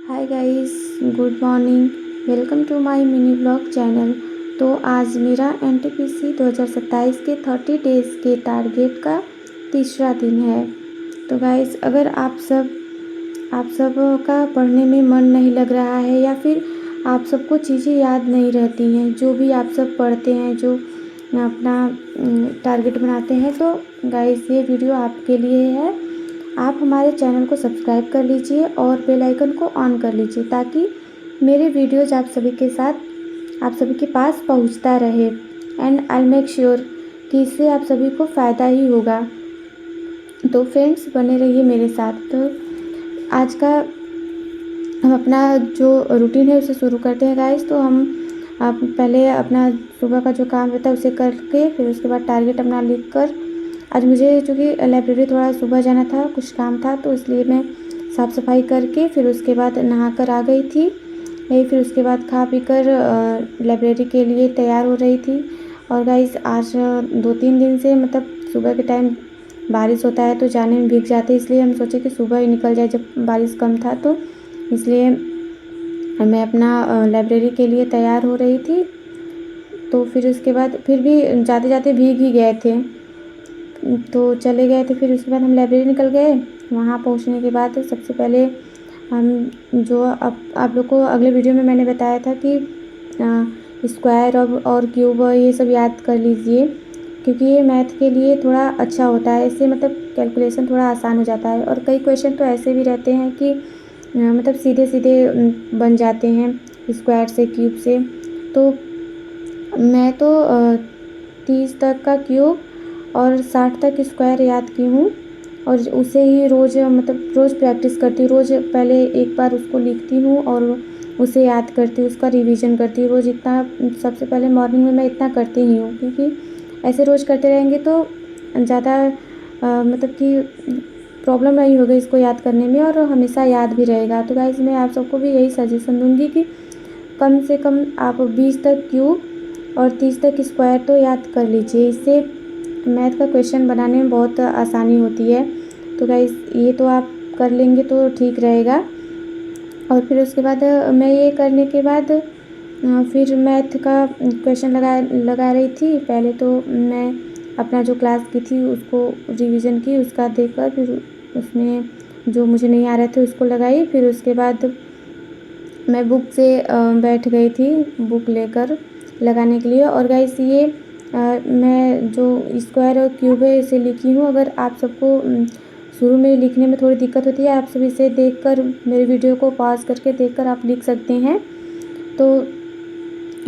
Hi guys, good morning. Welcome to my mini blog channel. तो आज मेरा NTPC 2027 के 30 डेज़ के टारगेट का तीसरा दिन है। तो गाइस, अगर आप सब का पढ़ने में मन नहीं लग रहा है या फिर आप सबको चीज़ें याद नहीं रहती हैं, जो भी आप सब पढ़ते हैं, जो अपना टारगेट बनाते हैं, तो गाइस ये वीडियो आपके लिए है। आप हमारे चैनल को सब्सक्राइब कर लीजिए और बेल आइकन को ऑन कर लीजिए ताकि मेरे वीडियोज आप सभी के पास पहुंचता रहे। एंड आई मेक श्योर कि इससे आप सभी को फ़ायदा ही होगा। तो फ्रेंड्स, बने रहिए मेरे साथ। तो आज का हम अपना जो रूटीन है उसे शुरू करते हैं गाइस। तो हम पहले अपना सुबह का जो काम रहता है उसे करके फिर उसके बाद टारगेट अपना लिख कर, आज मुझे चूँकि लाइब्रेरी थोड़ा सुबह जाना था, कुछ काम था, तो इसलिए मैं साफ़ सफाई करके फिर उसके बाद नहाकर आ गई थी। फिर उसके बाद खा पी कर लाइब्रेरी के लिए तैयार हो रही थी। और गाइस, आज 2-3 दिन से मतलब सुबह के टाइम बारिश होता है तो जाने में भीग जाते, इसलिए हम सोचे कि सुबह ही निकल जाए जब बारिश कम था। तो इसलिए मैं अपना लाइब्रेरी के लिए तैयार हो रही थी। तो फिर उसके बाद फिर भी जाते जाते भीग ही गए थे, तो चले गए थे। फिर उसके बाद हम लाइब्रेरी निकल गए। वहाँ पहुँचने के बाद सबसे पहले हम जो आप लोग को अगले वीडियो में मैंने बताया था कि स्क्वायर और क्यूब ये सब याद कर लीजिए, क्योंकि ये मैथ के लिए थोड़ा अच्छा होता है। इससे मतलब कैलकुलेशन थोड़ा आसान हो जाता है। और कई क्वेश्चन तो ऐसे भी रहते हैं कि मतलब सीधे सीधे बन जाते हैं स्क्वायर से, क्यूब से। तो मैं तो 30 तक का क्यूब और 60 तक स्क्वायर याद की हूँ और उसे ही रोज़ रोज़ प्रैक्टिस करती हूँ। रोज़ पहले एक बार उसको लिखती हूँ और उसे याद करती हूँ, उसका रिवीजन करती हूँ रोज़। इतना सबसे पहले मॉर्निंग में मैं इतना करती ही हूँ, क्योंकि ऐसे रोज़ करते रहेंगे तो ज़्यादा कि प्रॉब्लम नहीं होगी इसको याद करने में और हमेशा याद भी रहेगा। तो गाइस, मैं आप सबको भी यही सजेशन दूँगी कि कम से कम आप 20 तक क्यूब और 30 तक स्क्वायर तो याद कर लीजिए। इससे मैथ का क्वेश्चन बनाने में बहुत आसानी होती है। तो गाइस, ये तो आप कर लेंगे तो ठीक रहेगा। और फिर उसके बाद मैं ये करने के बाद फिर मैथ का क्वेश्चन लगा रही थी। पहले तो मैं अपना जो क्लास की थी उसको रिवीजन की, उसका देखकर फिर उसमें जो मुझे नहीं आ रहे थे उसको लगाई। फिर उसके बाद मैं बुक से बैठ गई थी, बुक लेकर लगाने के लिए। और गाइस, ये मैं जो स्क्वायर और क्यूब है इसे लिखी हूँ। अगर आप सबको शुरू में लिखने में थोड़ी दिक्कत होती है, आप सब इसे देखकर, मेरे वीडियो को पॉज करके देखकर आप लिख सकते हैं। तो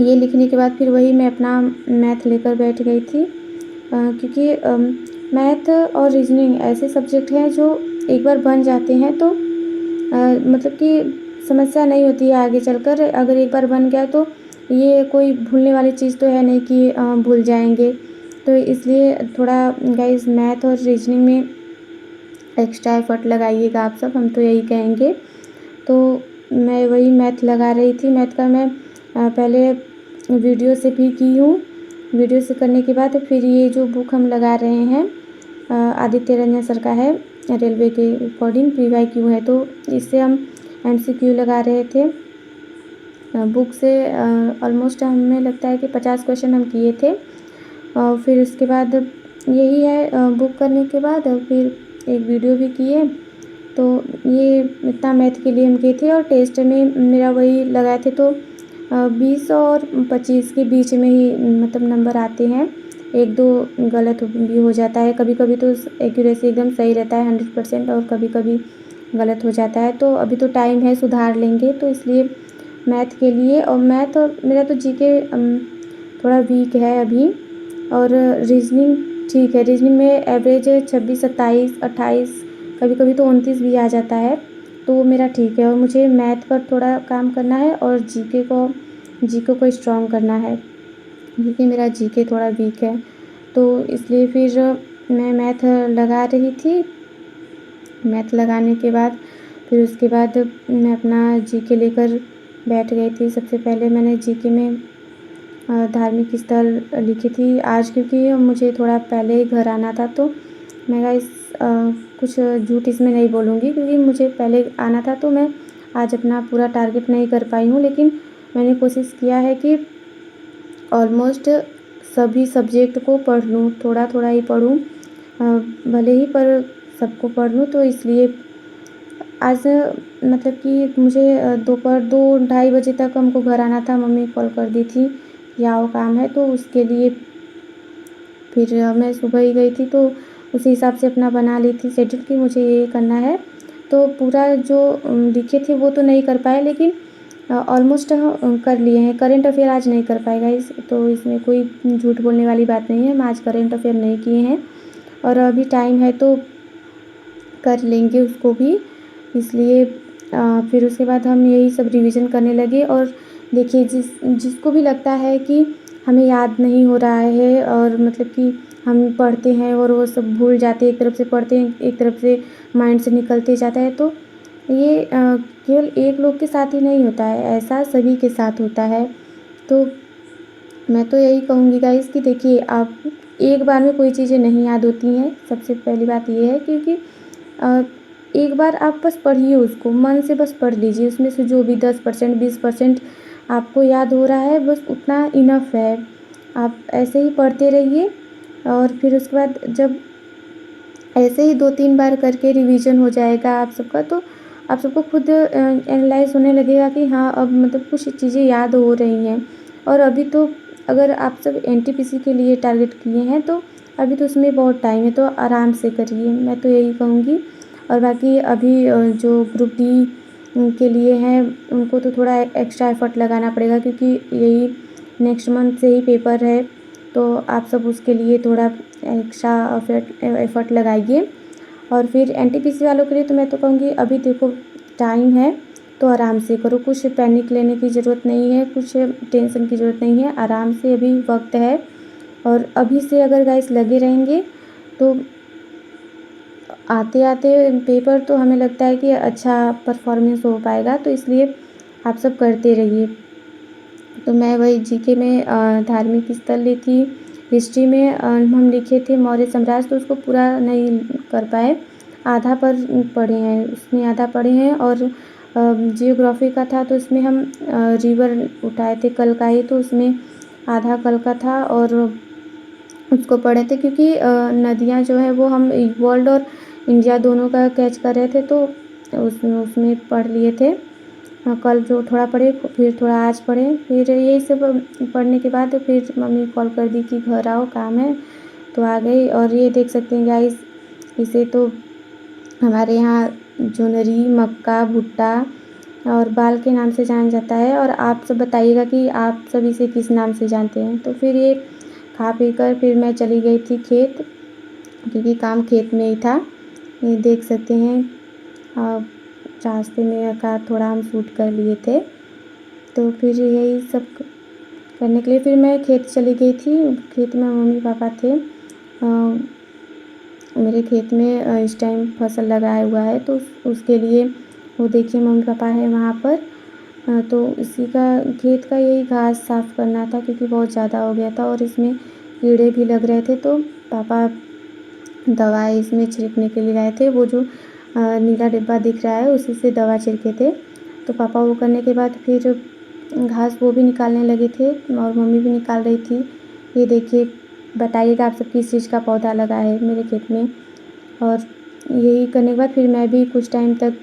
ये लिखने के बाद फिर वही मैं अपना मैथ लेकर बैठ गई थी, क्योंकि मैथ और रीजनिंग ऐसे सब्जेक्ट हैं जो एक बार बन जाते हैं तो कि समस्या नहीं होती है आगे चलकर। अगर एक बार बन गया तो ये कोई भूलने वाली चीज़ तो है नहीं कि भूल जाएंगे। तो इसलिए थोड़ा गाइस मैथ और रीजनिंग में एक्स्ट्रा एफर्ट लगाइएगा आप सब, हम तो यही कहेंगे। तो मैं वही मैथ लगा रही थी। मैथ का मैं पहले वीडियो से भी की हूँ। वीडियो से करने के बाद फिर ये जो बुक हम लगा रहे हैं आदित्य रंजन सर का है, रेलवे के अकॉर्डिंग PYQ है, तो इससे हम MCQ लगा रहे थे। बुक से ऑलमोस्ट हमें लगता है कि 50 क्वेश्चन हम किए थे। फिर उसके बाद यही है, बुक करने के बाद फिर एक वीडियो भी किए। तो ये इतना मैथ के लिए हम किए थे। और टेस्ट में मेरा वही लगाए थे, तो 20 और 25 के बीच में ही नंबर आते हैं। 1-2 गलत भी हो जाता है, कभी कभी तो एक्यूरेसी एकदम सही रहता है 100%, और कभी कभी गलत हो जाता है। तो अभी तो टाइम है, सुधार लेंगे। तो इसलिए मैथ के लिए, और मैथ और मेरा तो GK थोड़ा वीक है अभी। और रीजनिंग ठीक है, रीजनिंग में एवरेज 26, 27, 28, कभी कभी तो 29 भी आ जाता है, तो वो मेरा ठीक है। और मुझे मैथ पर थोड़ा काम करना है और GK को स्ट्रॉन्ग करना है, क्योंकि मेरा GK थोड़ा वीक है। तो इसलिए फिर मैं मैथ लगा रही थी। मैथ लगाने के बाद फिर उसके बाद मैं अपना GK लेकर बैठ गई थी। सबसे पहले मैंने GK में धार्मिक स्थल लिखी थी आज, क्योंकि मुझे थोड़ा पहले ही घर आना था। तो मैं कुछ झूठ इसमें नहीं बोलूँगी, क्योंकि मुझे पहले आना था, तो मैं आज अपना पूरा टारगेट नहीं कर पाई हूँ, लेकिन मैंने कोशिश किया है कि ऑलमोस्ट सभी सब्जेक्ट को पढ़ लूँ, थोड़ा थोड़ा ही पढ़ूँ, भले ही पर सबको पढ़ लूँ। तो इसलिए आज मतलब कि मुझे दोपहर 2-2:30 बजे तक हमको घर आना था। मम्मी कॉल कर दी थी कि आओ काम है, तो उसके लिए फिर मैं सुबह ही गई थी, तो उसी हिसाब से अपना बना ली थी शेड्यूल कि मुझे ये करना है। तो पूरा जो लिखे थे वो तो नहीं कर पाए, लेकिन ऑलमोस्ट कर लिए हैं। करेंट अफेयर आज नहीं कर पाए गाइस, तो इसमें कोई झूठ बोलने वाली बात नहीं है। हम आज करेंट अफेयर नहीं किए हैं और अभी टाइम है तो कर लेंगे उसको भी। इसलिए फिर उसके बाद हम यही सब रिवीजन करने लगे। और देखिए, जिसको भी लगता है कि हमें याद नहीं हो रहा है और मतलब कि हम पढ़ते हैं और वो सब भूल जाते हैं, एक तरफ से पढ़ते हैं, एक तरफ से माइंड से निकलते जाता है, तो ये केवल एक लोग के साथ ही नहीं होता है, ऐसा सभी के साथ होता है। तो मैं तो यही कहूँगी गाइस कि देखिए, आप एक बार में कोई चीज़ें नहीं याद होती हैं। सबसे पहली बात ये है, क्योंकि एक बार आप बस पढ़िए, उसको मन से बस पढ़ लीजिए। उसमें से जो भी 10% 20% आपको याद हो रहा है, बस उतना इनफ है। आप ऐसे ही पढ़ते रहिए और फिर उसके बाद जब ऐसे ही 2-3 बार करके रिवीजन हो जाएगा आप सबका, तो आप सबको खुद एनालाइज़ होने लगेगा कि हाँ, अब मतलब कुछ चीज़ें याद हो रही हैं। और अभी तो अगर आप सब एनटीपीसी के लिए टारगेट किए हैं, तो अभी तो उसमें बहुत टाइम है, तो आराम से करिए, मैं तो यही कहूँगी। और बाकी अभी जो ग्रुप डी के लिए हैं, उनको तो थोड़ा एक्स्ट्रा एफ़र्ट लगाना पड़ेगा, क्योंकि यही नेक्स्ट मंथ से ही पेपर है। तो आप सब उसके लिए थोड़ा एक्स्ट्रा एफ़र्ट लगाइए। और फिर एनटीपीसी वालों के लिए तो मैं तो कहूँगी, अभी देखो टाइम है तो आराम से करो, कुछ पैनिक लेने की ज़रूरत नहीं है, कुछ टेंशन की ज़रूरत नहीं है, आराम से अभी वक्त है। और अभी से अगर गाइस लगे रहेंगे तो आते आते पेपर तो हमें लगता है कि अच्छा परफॉर्मेंस हो पाएगा, तो इसलिए आप सब करते रहिए। तो मैं वही जीके में धार्मिक स्थल ली थी, हिस्ट्री में हम लिखे थे मौर्य साम्राज्य, तो उसको पूरा नहीं कर पाए, आधा पर पढ़े हैं, उसमें आधा पढ़े हैं। और जियोग्राफी का था, तो उसमें हम रिवर उठाए थे कल का ही, तो उसमें आधा कल का था और उसको पढ़े थे, क्योंकि नदियाँ जो है वो हम वर्ल्ड और इंडिया दोनों का कैच कर रहे थे, तो उसमें पढ़ लिए थे। कल जो थोड़ा पढ़े, फिर थोड़ा आज पढ़े, फिर यही सब पढ़ने के बाद फिर मम्मी कॉल कर दी कि घर आओ काम है, तो आ गई। और ये देख सकते हैं गाइस, इसे तो हमारे यहाँ जोनरी, मक्का, भुट्टा और बाल के नाम से जाना जाता है। और आप सब बताइएगा कि आप सब इसे किस नाम से जानते हैं। तो फिर ये खा पी कर फिर मैं चली गई थी खेत, क्योंकि काम खेत में ही था। ये देख सकते हैं, रास्ते में का थोड़ा हम शूट कर लिए थे। तो फिर यही सब करने के लिए फिर मैं खेत चली गई थी। खेत में मम्मी पापा थे। मेरे खेत में इस टाइम फसल लगाया हुआ है, तो उसके लिए वो देखिए मम्मी पापा है वहाँ पर। तो इसी का खेत का यही घास साफ़ करना था, क्योंकि बहुत ज़्यादा हो गया था और इसमें कीड़े भी लग रहे थे। तो पापा दवाई इसमें छिड़कने के लिए लाए थे, वो जो नीला डिब्बा दिख रहा है उसी से दवा छिड़के थे। तो पापा वो करने के बाद फिर घास वो भी निकालने लगे थे और मम्मी भी निकाल रही थी। ये देखिए, बताइएगा आप सब किस चीज़ का पौधा लगा है मेरे खेत में। और यही करने के बाद फिर मैं भी कुछ टाइम तक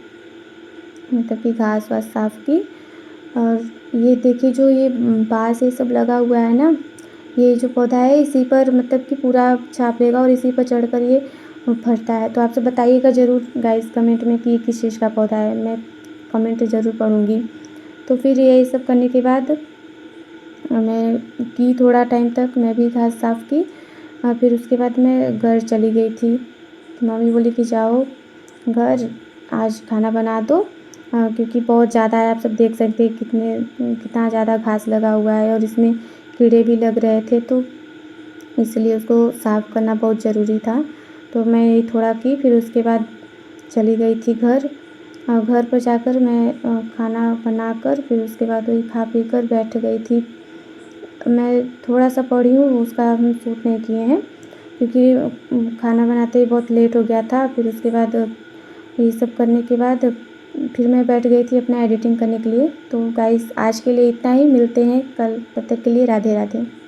मतलब कि घास वास साफ़ की। और ये देखिए, जो ये बाँस ये सब लगा हुआ है ना, ये जो पौधा है इसी पर मतलब कि पूरा छाप लेगा और इसी पर चढ़कर ये फरता है। तो आप सब बताइएगा ज़रूर गाइस कमेंट में कि किस चीज़ का पौधा है, मैं कमेंट ज़रूर पढ़ूँगी। तो फिर यही सब करने के बाद मैं की थोड़ा टाइम तक मैं भी घास साफ़ की। फिर उसके बाद मैं घर चली गई थी। तो मम्मी बोली कि जाओ घर, आज खाना बना दो, क्योंकि बहुत ज़्यादा है। आप सब देख सकते हैं कितना ज़्यादा घास लगा हुआ है और इसमें कीड़े भी लग रहे थे, तो इसलिए उसको साफ़ करना बहुत ज़रूरी था। तो मैं यही थोड़ा की, फिर उसके बाद चली गई थी घर। घर पर जाकर मैं खाना बनाकर फिर उसके बाद वही खा पी कर बैठ गई थी। मैं थोड़ा सा पढ़ी हूँ, उसका हम शूट नहीं किए हैं, क्योंकि खाना बनाते ही बहुत लेट हो गया था। फिर उसके बाद ये सब करने के बाद फिर मैं बैठ गई थी अपना एडिटिंग करने के लिए। तो गाइस आज के लिए इतना ही, मिलते हैं कल, तब तक के लिए राधे राधे।